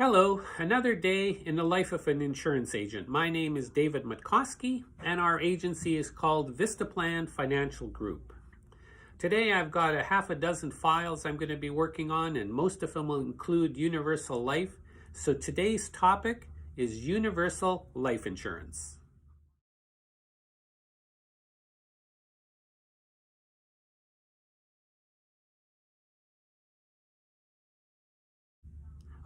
Hello, another day in the life of an insurance agent. My name is David Matkosky, and our agency is called Vistaplan Financial Group. Today I've got a half a dozen files I'm going to be working on, and most of them will include universal life. So today's topic is universal life insurance.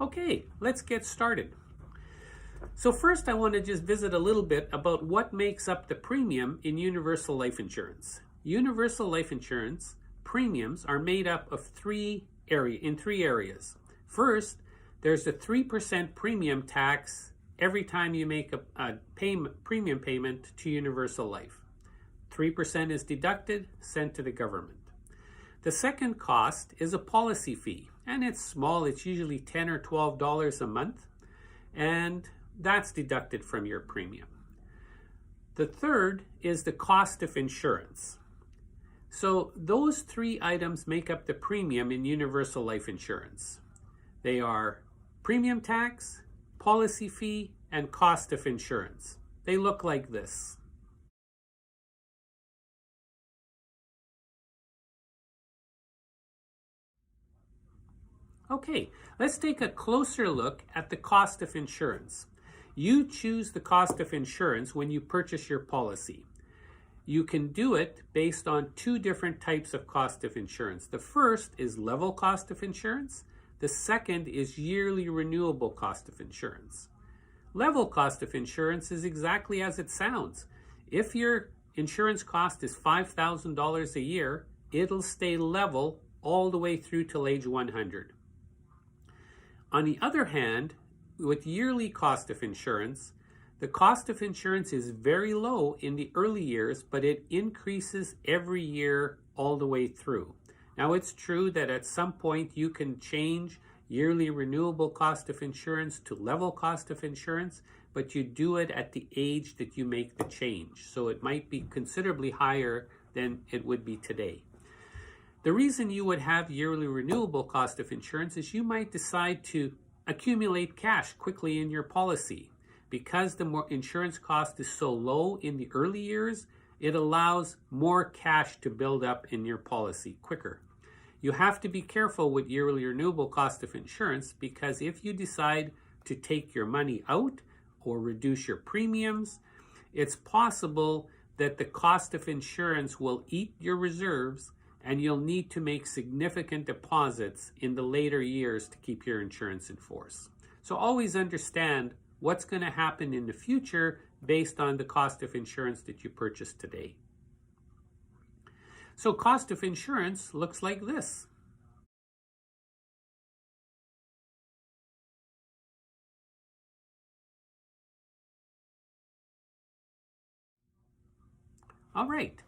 Okay, let's get started. So first I want to just visit a little bit about what makes up the premium in universal life insurance. Universal life insurance premiums are made up of three areas. First, there's a 3% premium tax every time you make a premium payment to Universal Life. 3% is deducted, sent to the government. The second cost is a policy fee, and it's small. It's usually $10 or $12 a month, and that's deducted from your premium. The third is the cost of insurance. So those three items make up the premium in universal life insurance. They are premium tax, policy fee, and cost of insurance. They look like this. Okay, let's take a closer look at the cost of insurance. You choose the cost of insurance when you purchase your policy. You can do it based on two different types of cost of insurance. The first is level cost of insurance. The second is yearly renewable cost of insurance. Level cost of insurance is exactly as it sounds. If your insurance cost is $5,000 a year, it'll stay level all the way through till age 100. On the other hand, with yearly cost of insurance, the cost of insurance is very low in the early years, but it increases every year all the way through. Now, it's true that at some point you can change yearly renewable cost of insurance to level cost of insurance, but you do it at the age that you make the change. So it might be considerably higher than it would be today. The reason you would have yearly renewable cost of insurance is you might decide to accumulate cash quickly in your policy. Because the insurance cost is so low in the early years, it allows more cash to build up in your policy quicker. You have to be careful with yearly renewable cost of insurance, because if you decide to take your money out or reduce your premiums, it's possible that the cost of insurance will eat your reserves, and you'll need to make significant deposits in the later years to keep your insurance in force. So always understand what's going to happen in the future based on the cost of insurance that you purchased today. So cost of insurance looks like this. All right.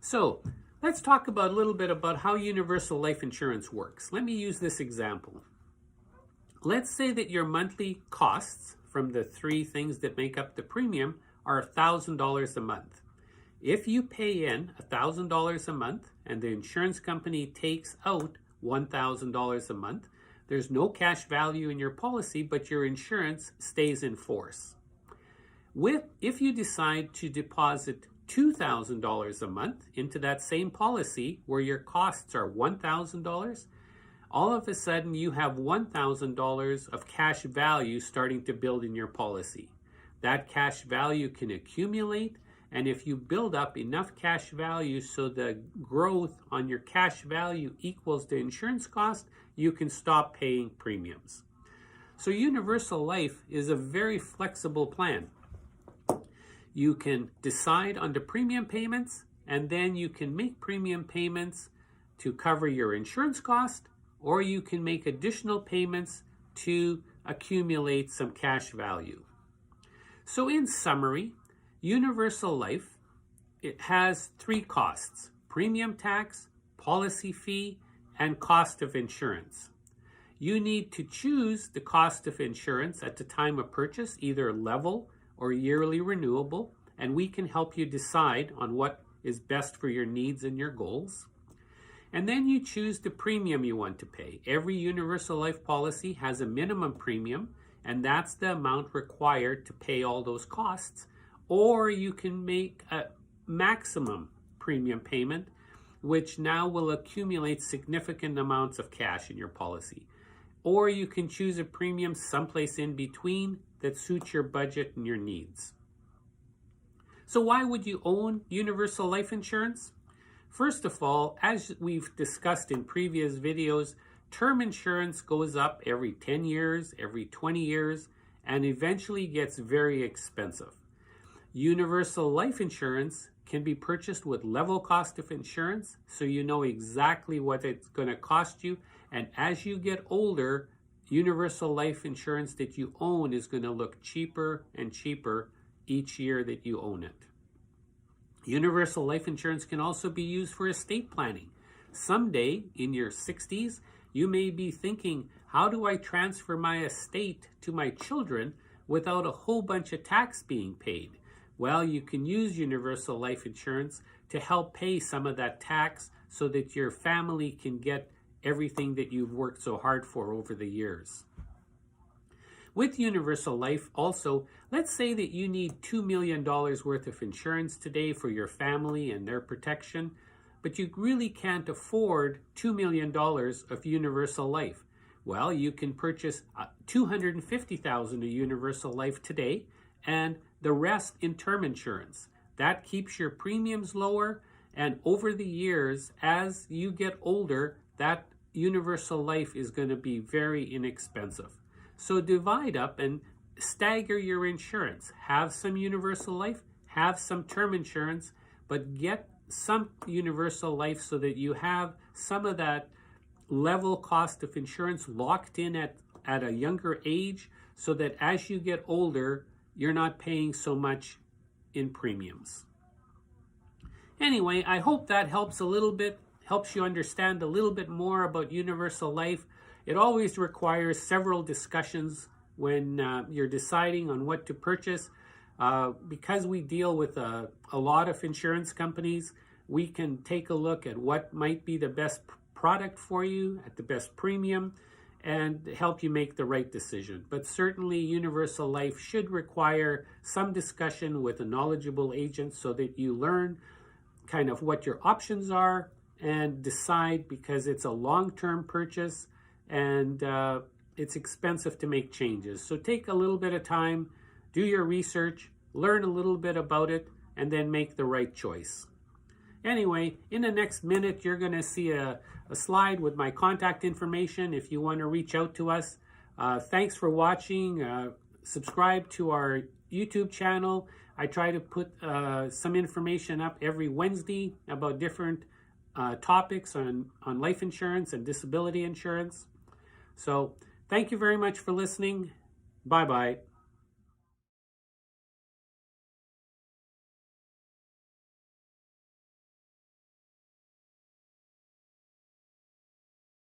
So let's talk about a little bit about how universal life insurance works. Let me use this example. Let's say that your monthly costs from the three things that make up the premium are $1,000 a month. If you pay in $1,000 a month and the insurance company takes out $1,000 a month, there's no cash value in your policy, but your insurance stays in force. If you decide to deposit $2,000 a month into that same policy where your costs are $1,000, all of a sudden you have $1,000 of cash value starting to build in your policy. That cash value can accumulate, and if you build up enough cash value so the growth on your cash value equals the insurance cost, you can stop paying premiums. So Universal Life is a very flexible plan. You can decide on the premium payments, and then you can make premium payments to cover your insurance cost, or you can make additional payments to accumulate some cash value. So in summary, Universal Life, it has three costs: premium tax, policy fee, and cost of insurance. You need to choose the cost of insurance at the time of purchase, either level or yearly renewable, and we can help you decide on what is best for your needs and your goals. And then you choose the premium you want to pay. Every universal life policy has a minimum premium, and that's the amount required to pay all those costs. Or you can make a maximum premium payment, which now will accumulate significant amounts of cash in your policy. Or you can choose a premium someplace in between that suits your budget and your needs. So why would you own universal life insurance? First of all, as we've discussed in previous videos, term insurance goes up every 10 years, every 20 years, and eventually gets very expensive. Universal life insurance can be purchased with level cost of insurance, so you know exactly what it's going to cost you. And as you get older, universal life insurance that you own is going to look cheaper and cheaper each year that you own it. Universal life insurance can also be used for estate planning. Someday in your 60s, you may be thinking, how do I transfer my estate to my children without a whole bunch of tax being paid? Well, you can use universal life insurance to help pay some of that tax so that your family can get everything that you've worked so hard for over the years. With universal life also, let's say that you need $2 million worth of insurance today for your family and their protection, but you really can't afford $2 million of universal life. Well, you can purchase $250,000 of universal life today and the rest in term insurance. That keeps your premiums lower, and over the years, as you get older, that universal life is going to be very inexpensive. So divide up and stagger your insurance. Have some universal life, have some term insurance, but get some universal life so that you have some of that level cost of insurance locked in at a younger age, so that as you get older, you're not paying so much in premiums. Anyway, I hope that helps a little bit, helps you understand a little bit more about universal life. It always requires several discussions when you're deciding on what to purchase. Because we deal with a lot of insurance companies, we can take a look at what might be the best product for you at the best premium and help you make the right decision. But certainly universal life should require some discussion with a knowledgeable agent so that you learn kind of what your options are and decide, because it's a long-term purchase and it's expensive to make changes. So take a little bit of time, do your research, learn a little bit about it, and then make the right choice. Anyway, in the next minute, you're going to see a slide with my contact information if you want to reach out to us. Thanks for watching. Subscribe to our YouTube channel. I try to put some information up every Wednesday about different topics on life insurance and disability insurance. So thank you very much for listening. Bye-bye.